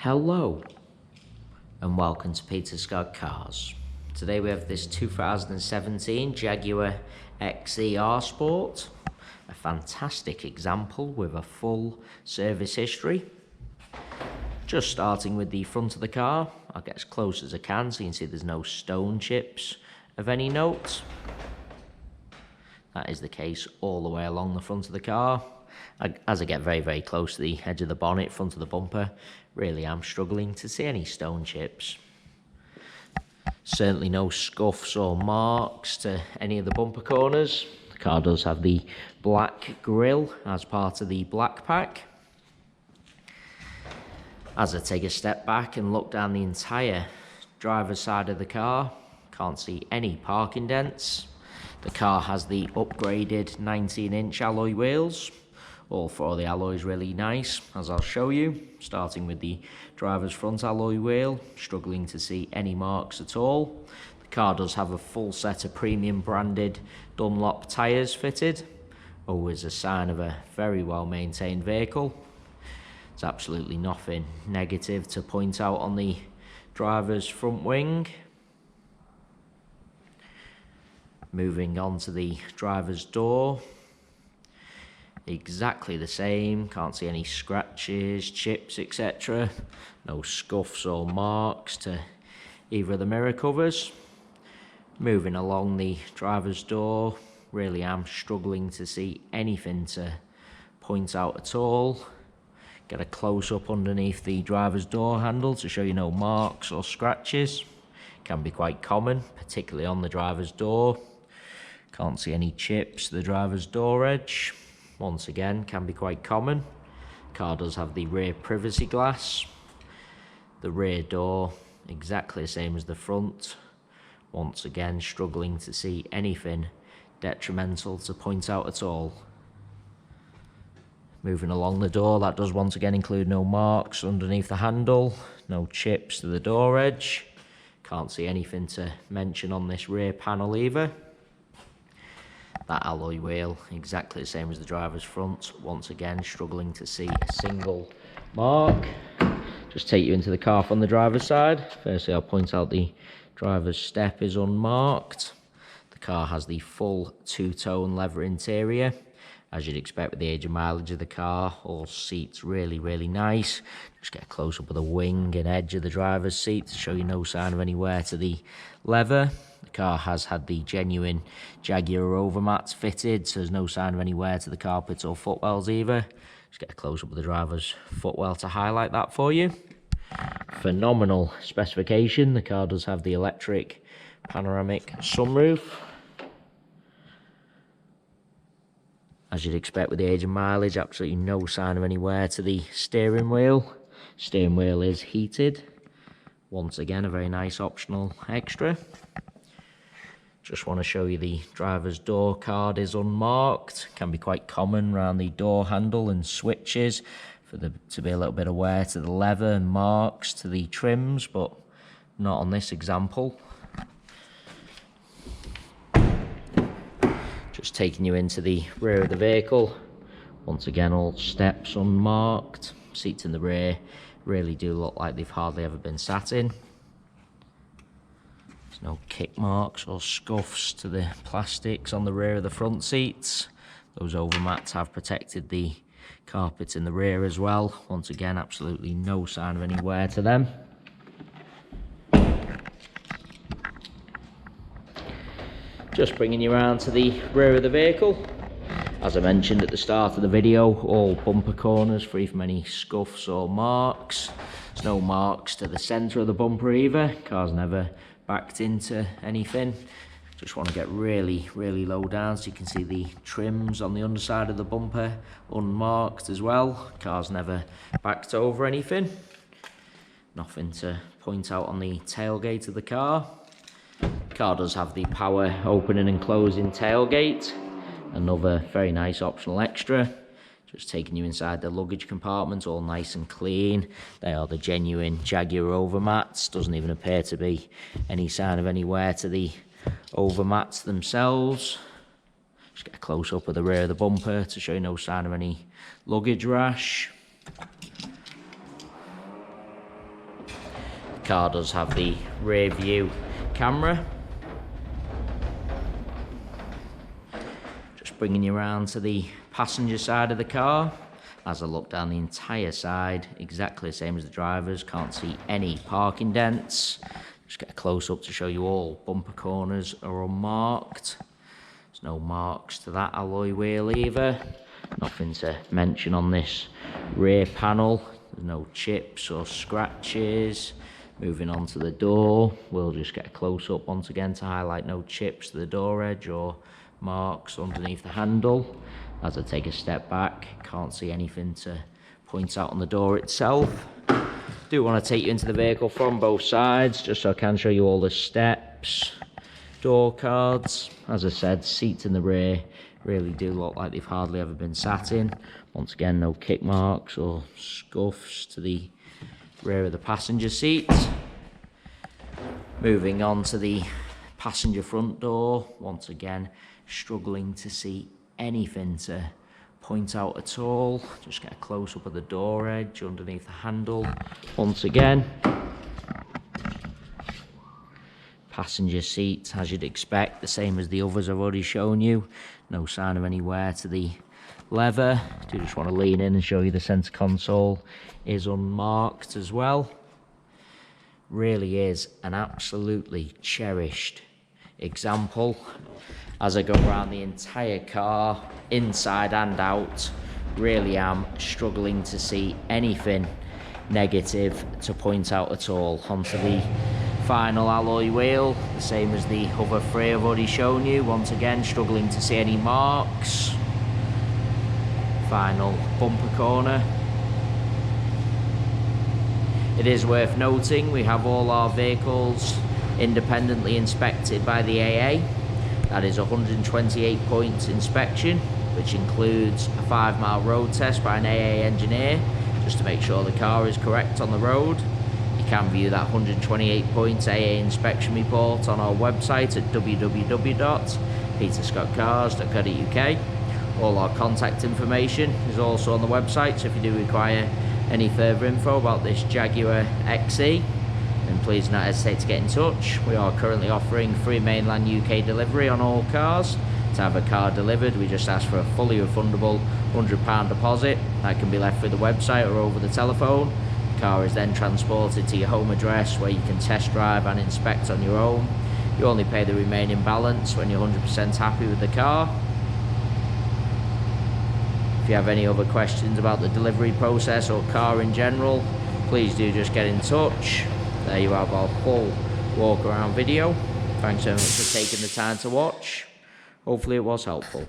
Hello and welcome to Peter's Scott Cars. Today we have this 2017 Jaguar XER Sport, a fantastic example with a full service history. Just starting with the front of the car, I'll get as close as I can so you can see there's no stone chips of any note. That is the case all the way along the front of the car. As I get very close to the edge of the bonnet, front of the bumper, really am struggling to see any stone chips. Certainly no scuffs or marks to any of the bumper corners. The car does have the black grille as part of the black pack. As I take a step back and look down the entire driver's side of the car, can't see any parking dents. The car has the upgraded 19-inch alloy wheels. All four of the alloys really nice, as I'll show you. Starting with the driver's front alloy wheel, struggling to see any marks at all. The car does have a full set of premium branded Dunlop tyres fitted. Always a sign of a very well maintained vehicle. There's absolutely nothing negative to point out on the driver's front wing. Moving on to the driver's door. Exactly the same, can't see any scratches, chips, etc. No scuffs or marks to either of the mirror covers. Moving along the driver's door, really am struggling to see anything to point out at all. Get a close up underneath the driver's door handle to show you no marks or scratches. Can be quite common, particularly on the driver's door. Can't see any chips to the driver's door edge. Once again, can be quite common. Car does have the rear privacy glass. The rear door, exactly the same as the front. Once again, struggling to see anything detrimental to point out at all. Moving along the door, that does once again include no marks underneath the handle, no chips to the door edge. Can't see anything to mention on this rear panel either. That alloy wheel, exactly the same as the driver's front. Once again, struggling to see a single mark. Just take you into the car from the driver's side. Firstly, I'll point out the driver's step is unmarked. The car has the full two-tone leather interior. As you'd expect with the age and mileage of the car, all seats really nice. Just get a close-up of the wing and edge of the driver's seat to show you no sign of any wear to the leather. The car has had the genuine Jaguar overmats fitted, so there's no sign of any wear to the carpet or footwells either. Just get a close-up of the driver's footwell to highlight that for you. Phenomenal specification. The car does have the electric panoramic sunroof. As you'd expect with the age and mileage, absolutely no sign of any wear to the steering wheel. Steering wheel is heated. Once again, a very nice optional extra. Just want to show you the driver's door card is unmarked. Can be quite common around the door handle and switches for there to be a little bit of wear to the leather and marks to the trims, but not on this example. Just taking you into the rear of the vehicle. Once again, all steps unmarked. Seats in the rear really do look like they've hardly ever been sat in. There's no kick marks or scuffs to the plastics on the rear of the front seats. Those overmats have protected the carpet in the rear as well. Once again, absolutely no sign of any wear to them. Just bringing you around to the rear of the vehicle. As I mentioned at the start of the video, all bumper corners free from any scuffs or marks. There's no marks to the centre of the bumper either. Car's never backed into anything. Just want to get really low down so you can see the trims on the underside of the bumper unmarked as well. Car's never backed over anything. Nothing to point out on the tailgate of the car. Car does have the power opening and closing tailgate. Another very nice optional extra. Just taking you inside the luggage compartment, all nice and clean. They are the genuine Jaguar overmats. Doesn't even appear to be any sign of any wear to the overmats themselves. Just get a close up of the rear of the bumper to show you no sign of any luggage rash. The car does have the rear view camera. Just bringing you around to the passenger side of the car. As I look down the entire side, exactly the same as the driver's. Can't see any parking dents. Just get a close-up to show you all bumper corners are unmarked. There's no marks to that alloy wheel either. Nothing to mention on this rear panel. There's no chips or scratches. Moving on to the door, we'll just get a close-up once again to highlight no chips to the door edge or marks underneath the handle. As I take a step back, can't see anything to point out on the door itself. Do want to take you into the vehicle from both sides, just so I can show you all the steps, door cards. As I said, seats in the rear really do look like they've hardly ever been sat in. Once again, no kick marks or scuffs to the rear of the passenger seat. Moving on to the passenger front door, once again struggling to see anything to point out at all. Just get a close-up of the door edge underneath the handle once again. Passenger seat, as you'd expect, the same as the others I've already shown you. No sign of any wear to the leather. Do just want to lean in and show you the center console is unmarked as well. Really is an absolutely cherished example. As I go around the entire car, inside and out, really am struggling to see anything negative to point out at all. Onto the final alloy wheel, the same as the other three I've already shown you. Once again, struggling to see any marks. Final bumper corner. It is worth noting we have all our vehicles independently inspected by the AA. That is 128 points inspection, which includes a 5-mile road test by an AA engineer, just to make sure the car is correct on the road. You can view that 128 points AA inspection report on our website at www.peterscottcars.co.uk. All our contact information is also on the website, so if you do require any further info about this Jaguar XE, then please do not hesitate to get in touch. We are currently offering free mainland UK delivery on all cars. To have a car delivered, we just ask for a fully refundable £100 deposit. That can be left through the website or over the telephone. The car is then transported to your home address where you can test drive and inspect on your own. You only pay the remaining balance when you're 100% happy with the car. If you have any other questions about the delivery process or car in general, please do just get in touch. There you have our full walk around video. Thanks so much for taking the time to watch. Hopefully it was helpful.